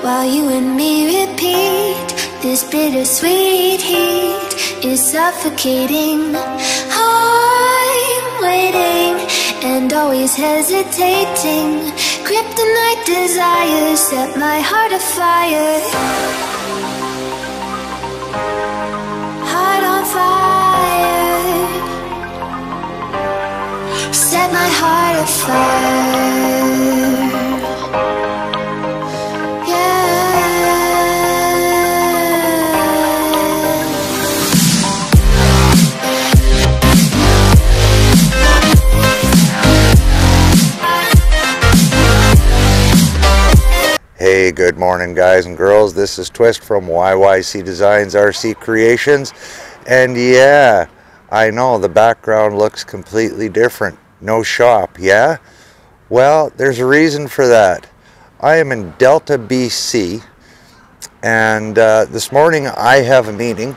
while you and me repeat. This bittersweet heat is suffocating. I'm waiting and always hesitating. Kryptonite desires set my heart afire. Heart on fire. Set my heart afire. Hey, good morning guys and girls. This is Twist from YYC Designz RC Creations. And yeah, I know the background looks completely different. No shop, yeah? Well, there's a reason for that. I am in Delta, BC. And this morning I have a meeting.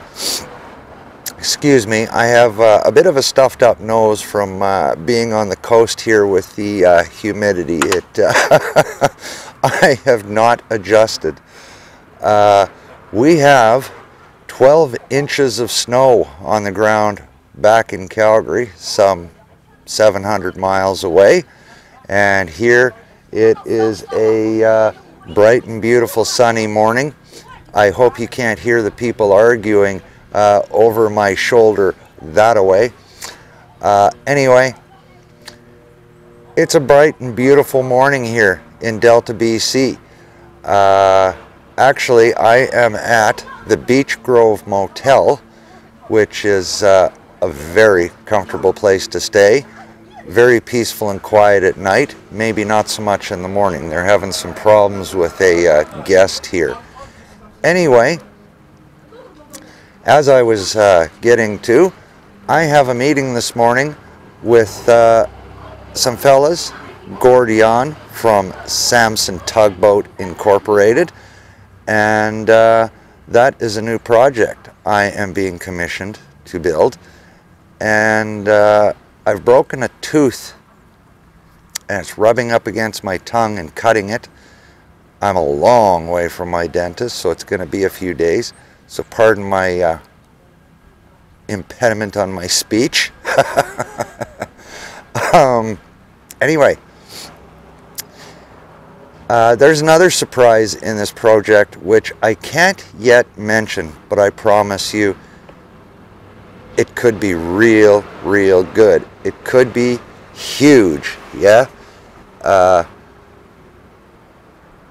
Excuse me, I have a bit of a stuffed up nose from being on the coast here with the humidity. I have not adjusted. We have 12 inches of snow on the ground back in Calgary, some 700 miles away. And here it is a bright and beautiful sunny morning. I hope you can't hear the people arguing over my shoulder that away. Anyway, it's a bright and beautiful morning here in Delta, BC. Actually, I am at the Beach Grove Motel, which is a very comfortable place to stay. Very peaceful and quiet at night, maybe not so much in the morning. They're having some problems with a guest here. Anyway, as I was getting to, I have a meeting this morning with some fellas, Gordion from Samson Tugboat Incorporated, and that is a new project I am being commissioned to build. And I've broken a tooth and it's rubbing up against my tongue and cutting it. I'm a long way from my dentist, so it's going to be a few days, so pardon my impediment on my speech. Anyway, there's another surprise in this project which I can't yet mention, but I promise you it could be real good. It could be huge, yeah?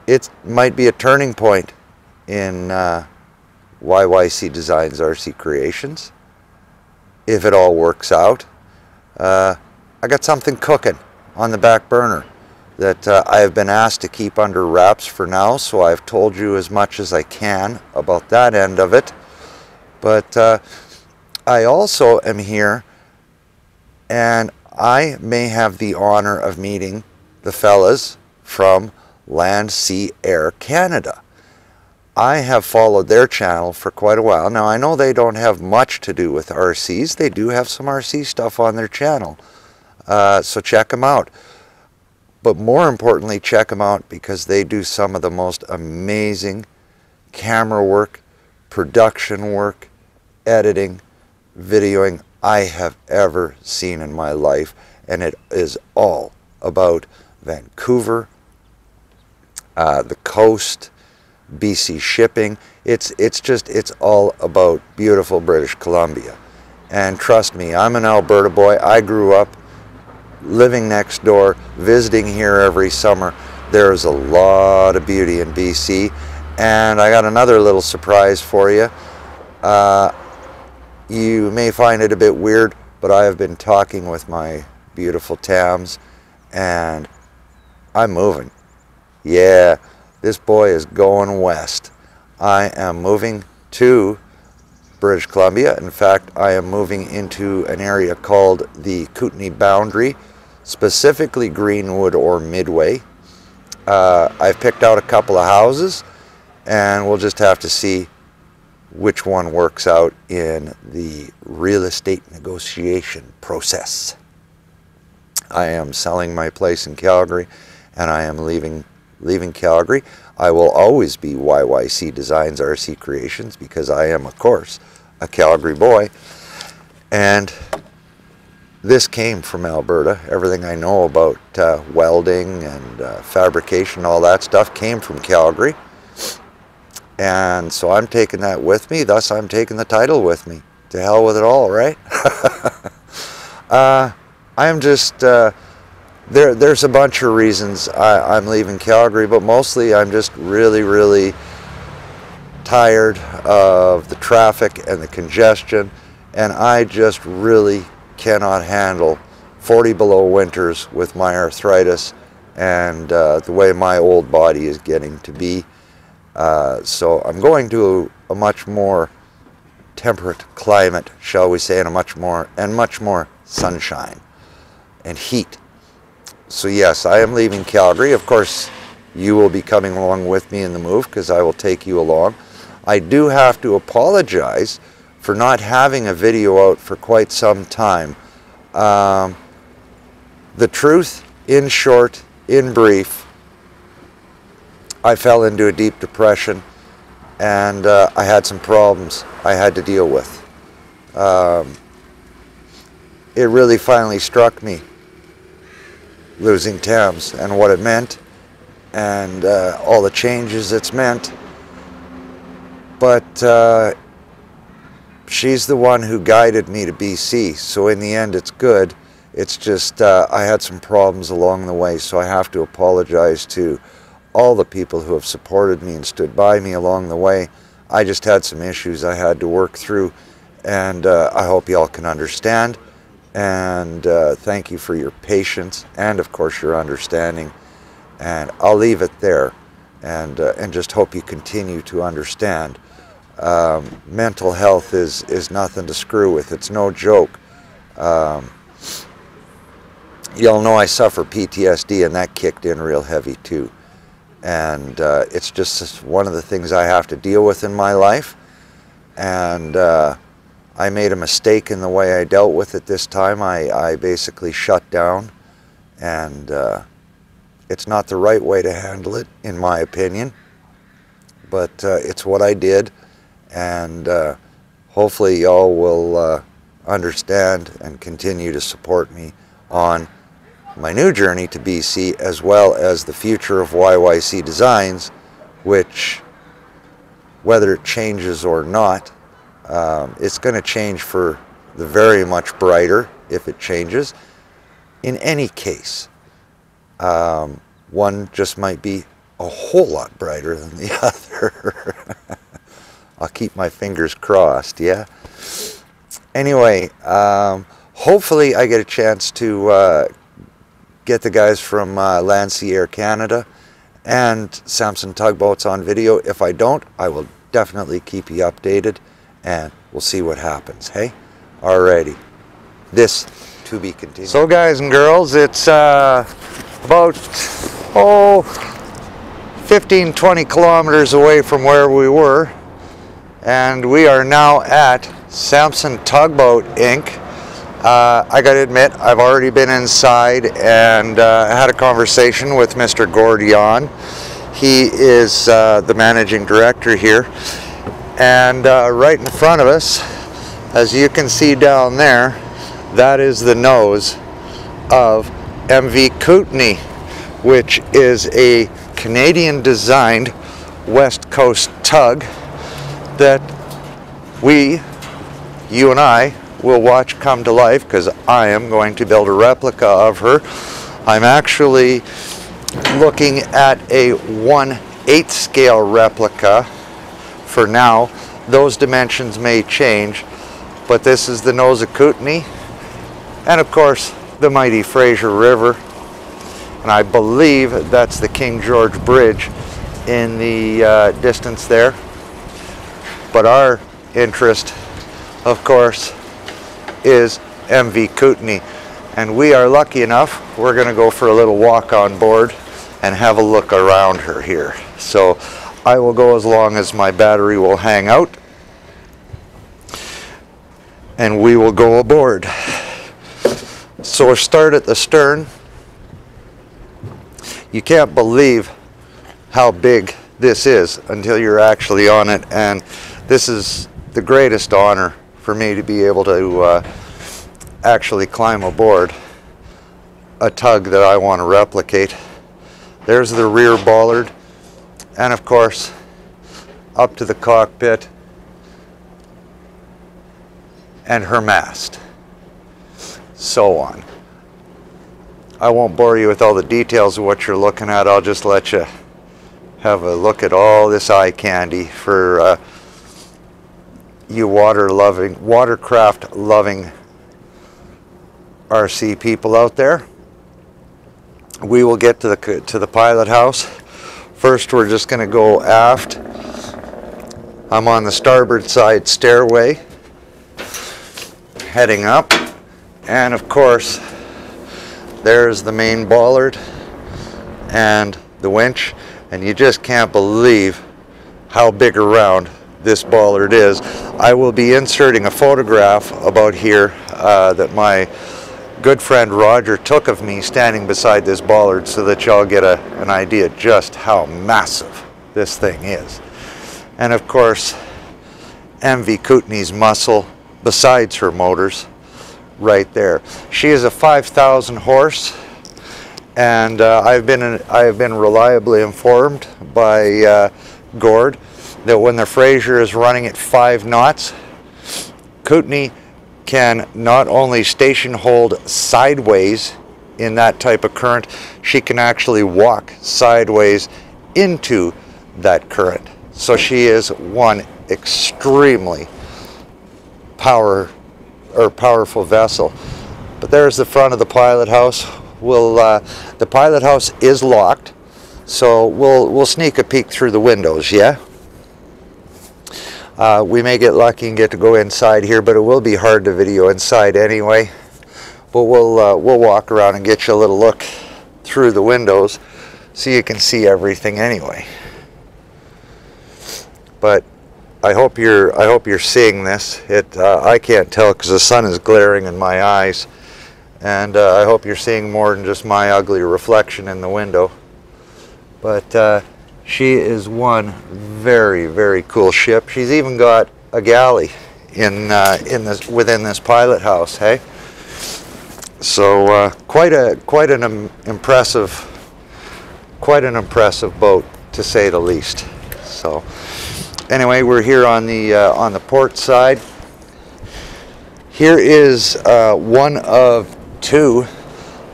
It might be a turning point in YYC Designz RC Creations if it all works out. I got something cooking on the back burner that I have been asked to keep under wraps for now, so I've told you as much as I can about that end of it. But I also am here, and I may have the honor of meeting the fellas from Land, Sea, Air Canada. I have followed their channel for quite a while. Now, I know they don't have much to do with RCs. They do have some RC stuff on their channel, so check them out. But more importantly, check them out because they do some of the most amazing camera work, production work, editing, videoing I have ever seen in my life. And it is all about Vancouver, the coast, BC shipping. It's all about beautiful British Columbia. And trust me, I'm an Alberta boy. I grew up living next door, visiting here every summer. There's a lot of beauty in BC. And I got another little surprise for you. You may find it a bit weird, but I have been talking with my beautiful Tams, and I'm moving. Yeah, this boy is going west. I am moving to British Columbia. In fact, I am moving into an area called the Kootenay boundary, specifically Greenwood or Midway. I've picked out a couple of houses, and we'll just have to see which one works out in the real estate negotiation process. I am selling my place in Calgary, and I am leaving Calgary. I will always be YYC Designz RC Creations because I am, of course, a Calgary boy. And this came from Alberta. Everything I know about welding and fabrication, all that stuff came from Calgary. And so I'm taking that with me, thus I'm taking the title with me. To hell with it all, right? I'm just, there's a bunch of reasons I'm leaving Calgary, but mostly I'm just really tired of the traffic and the congestion, and I just really cannot handle 40 below winters with my arthritis and the way my old body is getting to be. So I'm going to a much more temperate climate, shall we say, and much more sunshine and heat. So yes, I am leaving Calgary. Of course, you will be coming along with me in the move because I will take you along. I do have to apologize for not having a video out for quite some time. The truth, in short, in brief, I fell into a deep depression and I had some problems I had to deal with. It really finally struck me, losing Thames and what it meant and all the changes it's meant. But she's the one who guided me to BC, so in the end it's good. It's just I had some problems along the way, so I have to apologize to all the people who have supported me and stood by me along the way. I just had some issues I had to work through, and I hope y'all can understand. And thank you for your patience and, of course, your understanding. And I'll leave it there, and just hope you continue to understand. Mental health is nothing to screw with. It's no joke. Y'all know I suffer PTSD, and that kicked in real heavy too. And it's just one of the things I have to deal with in my life. And I made a mistake in the way I dealt with it this time. I basically shut down, and it's not the right way to handle it, in my opinion. But it's what I did, and hopefully y'all will understand and continue to support me on my new journey to BC, as well as the future of YYC Designz, which, whether it changes or not, it's going to change for the very much brighter if it changes. In any case, one just might be a whole lot brighter than the other. I'll keep my fingers crossed, yeah? Anyway, hopefully I get a chance to get the guys from Air Canada and Samson Tugboats on video. If I don't, I will definitely keep you updated, and we'll see what happens, hey? Alrighty. This to be continued. So guys and girls, it's about 15-20 kilometers away from where we were, and we are now at Samson Tugboat Inc. I gotta admit, I've already been inside and had a conversation with Mr. Gordian. He is the managing director here, and right in front of us, as you can see down there, that is the nose of MV Kootenay, which is a Canadian designed West Coast tug that you and I will watch come to life, because I am going to build a replica of her. I'm actually looking at a 1/8 scale replica for now. Those dimensions may change, but this is the nose of Kootenay, and of course the mighty Fraser River, and I believe that's the King George Bridge in the distance there. But our interest, of course, is MV Kootenay, and we are lucky enough, we're going to go for a little walk on board and have a look around her here. So I will go as long as my battery will hang out, and we will go aboard. So we'll start at the stern. You can't believe how big this is until you're actually on it. And this is the greatest honor for me to be able to actually climb aboard a tug that I want to replicate. There's the rear bollard, and of course up to the cockpit and her mast, so on. I won't bore you with all the details of what you're looking at. I'll just let you have a look at all this eye candy for you watercraft loving RC people out there. We will get to the pilot house. First, we're just going to go aft. I'm on the starboard side stairway, heading up, and of course there's the main bollard and the winch, and you just can't believe how big around this bollard is. I will be inserting a photograph about here that my good friend Roger took of me standing beside this bollard, so that y'all get an idea just how massive this thing is. And of course, MV Kootenay's muscle besides her motors right there. She is a 5,000 horse, and I have been reliably informed by Gord that when the Fraser is running at 5 knots, Kootenay can not only station hold sideways in that type of current, she can actually walk sideways into that current. So she is one extremely powerful vessel. But there's the front of the pilot house. The pilot house is locked, so we'll sneak a peek through the windows, yeah? We may get lucky and get to go inside here, but it will be hard to video inside anyway. But we'll walk around and get you a little look through the windows so you can see everything anyway. But I hope you're seeing this. I can't tell because the sun is glaring in my eyes, and I hope you're seeing more than just my ugly reflection in the window. But she is one very, very cool ship. She's even got a galley within this pilot house, hey? So quite an impressive boat, to say the least. So anyway, we're here on the port side. Here is one of 2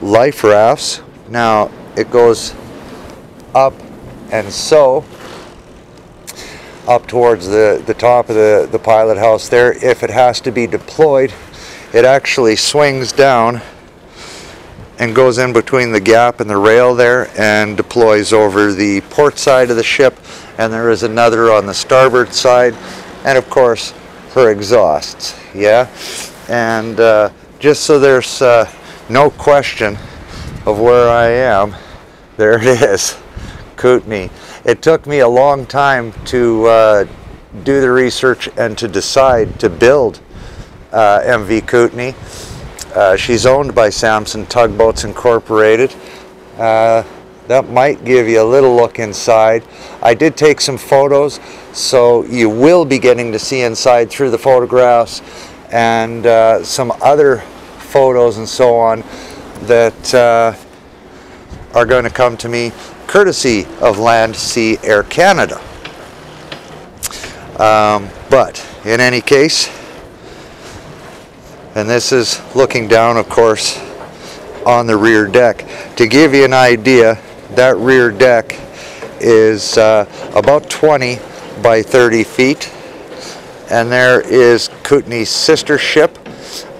life rafts. Now it goes up and so up towards the top of the pilot house there. If it has to be deployed, it actually swings down and goes in between the gap and the rail there and deploys over the port side of the ship. And there is another on the starboard side, and of course her exhausts, yeah? And just so there's no question of where I am, there it is, Kootenay. It took me a long time to do the research and to decide to build MV Kootenay. She's owned by Samson Tugboats Incorporated. That might give you a little look inside. I did take some photos, so you will be getting to see inside through the photographs, and some other photos and so on that are going to come to me courtesy of Land Sea Air Canada. But in any case, and this is looking down, of course, on the rear deck. To give you an idea, that rear deck is about 20 by 30 feet, and there is Kootenay's sister ship.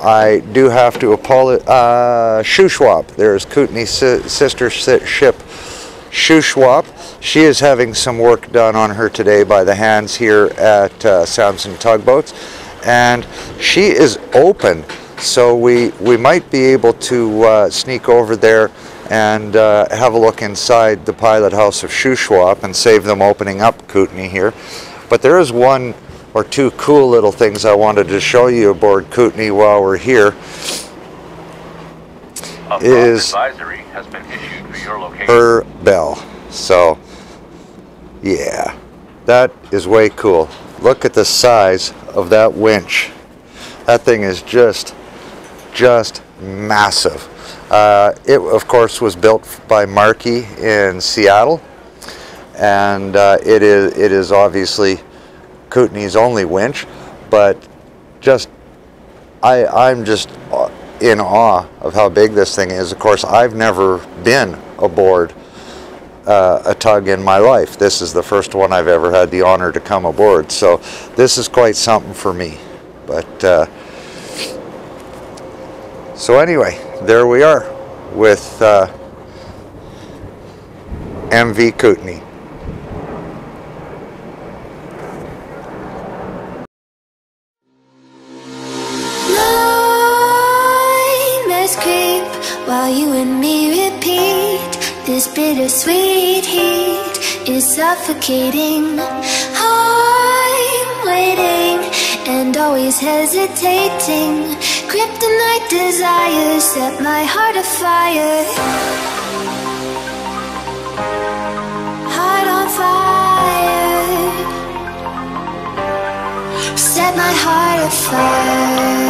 I do have to apologize. Shuswap. There's Kootenay's sister ship, Shuswap. She is having some work done on her today by the hands here at Samson Tugboats, and she is open, so we might be able to sneak over there and have a look inside the pilot house of Shuswap and save them opening up Kootenay here. But there is one or 2 cool little things I wanted to show you aboard Kootenay while we're here. Is advisory has been issued for your location. her bell. So Yeah, that is way cool. Look at the size of that winch. That thing is just massive. It of course was built by Markey in Seattle, and it is obviously Kootenay's only winch, but I'm just in awe of how big this thing is. Of course, I've never been aboard a tug in my life. This is the first one I've ever had the honor to come aboard, so this is quite something for me. But so anyway, there we are with MV Kootenay. Nightmares creep while you and me repeat. This bittersweet heat is suffocating. I'm waiting and always hesitating. Kryptonite desires set my heart afire. Heart on fire. Set my heart afire.